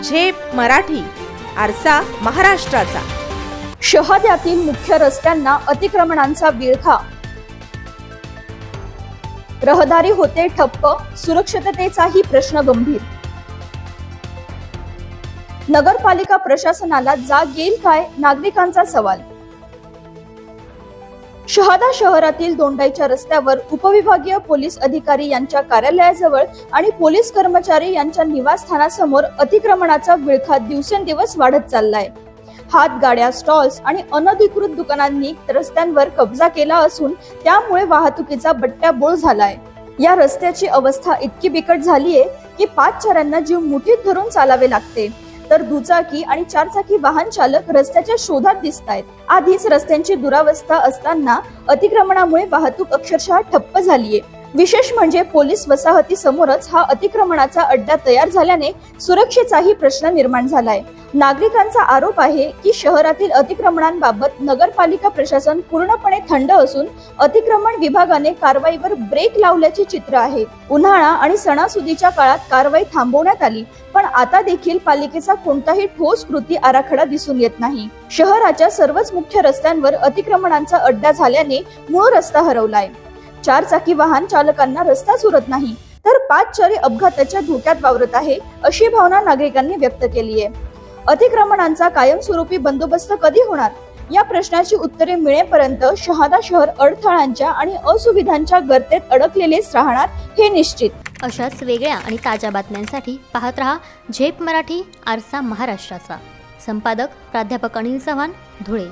झेप मराठी, आरसा महाराष्ट्राचा। शहाद्यातील मुख्य रस्त्यांना अतिक्रमणांचा विळखा, रहदारी होते ठप्प, सुरक्षिततेचाही प्रश्न गंभीर। नगरपालिका प्रशासनाला जाग येईल काय, नागरिकांचा सवाल। शहादा शहरातील दोंडाईच्या रस्त्यावर उपविभागीय पोलीस अधिकारी यांच्या कार्यालयाजवळ आणि पोलीस कर्मचारी यांच्या निवासस्थानासमोर अतिक्रमणाचा विळखा दिवसेंदिवस वाढत चाललाय। हातगाड्या, स्टॉल्स आणि अनधिकृत दुकानांनी रस्त्यांवर कब्जा केला असून त्यामुळे वाहतुकीचा बट्ट्याबोळ झालाय। या रस्त्याची अवस्था इतकी बिकट झालीये की पादचाऱ्यांना जीव मुठीत धरून चालावे लागते, तर दुचाकी आणि चारचाकी वाहन चालक रस्त्याच्या शोधात दिसतायत। आधीच रस्त्यांची दुरावस्था असताना अतिक्रमणामुळे वाहतूक अक्षरशः ठप्प झालीये। विशेष म्हणजे पोलीस वसाहती समोरच हा अतिक्रमणाचा अड्डा तयार झाल्याने सुरक्षेचाही प्रश्न निर्माण झालाय। नागरिकांचा आरोप आहे की शहरातील अतिक्रमणांबाबत नगरपालिका प्रशासन पूर्णपणे थंड असून अतिक्रमण विभागाने कारवाईवर ब्रेक लावल्याचे चित्र आहे। उन्हाळा आणि सणासुदीच्या काळात कारवाई थांबवण्यात आली, पण आता देखील पालिकेचा कोणताही ठोस कृती आराखडा दिसून येत नाही। शहराच्या सर्वच मुख्य रस्त्यांवर अतिक्रमणांचा अड्डा झाल्याने मूळ रस्ता हरवलाय। चारचाकी वाहन चालकांना रस्ताच उरत नाही, तर पादचारी अपघाताच्या धोक्यात वावरत आहे, अशी भावना नागरिकांनी व्यक्त केली आहे। अतिक्रमणांचा कायमस्वरूपी बंदोबस्त कधी होणार, या प्रश्नाची उत्तरे मिळेपर्यंत शहादा शहर अडथळ्यांच्या आणि असुविधांच्या गर्तेत अडकलेलेच राहणार हे निश्चित। अशाच वेगळ्या आणि ताज्या बातम्यांसाठी पाहत रहा झेप मराठी, आरसा महाराष्ट्राचा। संपादक प्राध्यापक अनिल चव्हाण, धुळे।